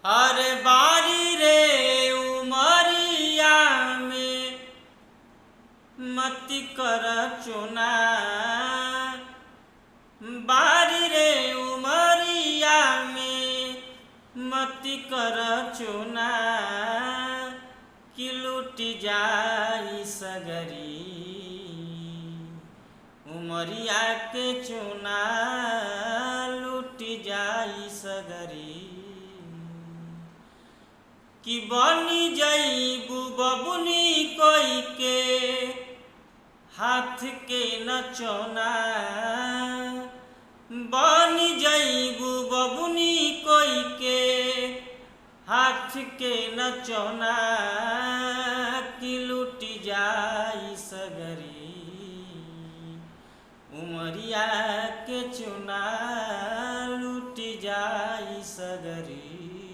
अरे बारी रे उमरिया में मती कर चुना। बारी रे उमरिया में मती कर चुना कि लूट जाई सगरी उमरिया के चुना लूट जाई सगरी कि बनी जईबू बबुनी कोई के हाथ के नचौना। बनी जईबू बबुनी कोई के हाथ के नचौना कि लूट जाई सगरी उमरिया के चुना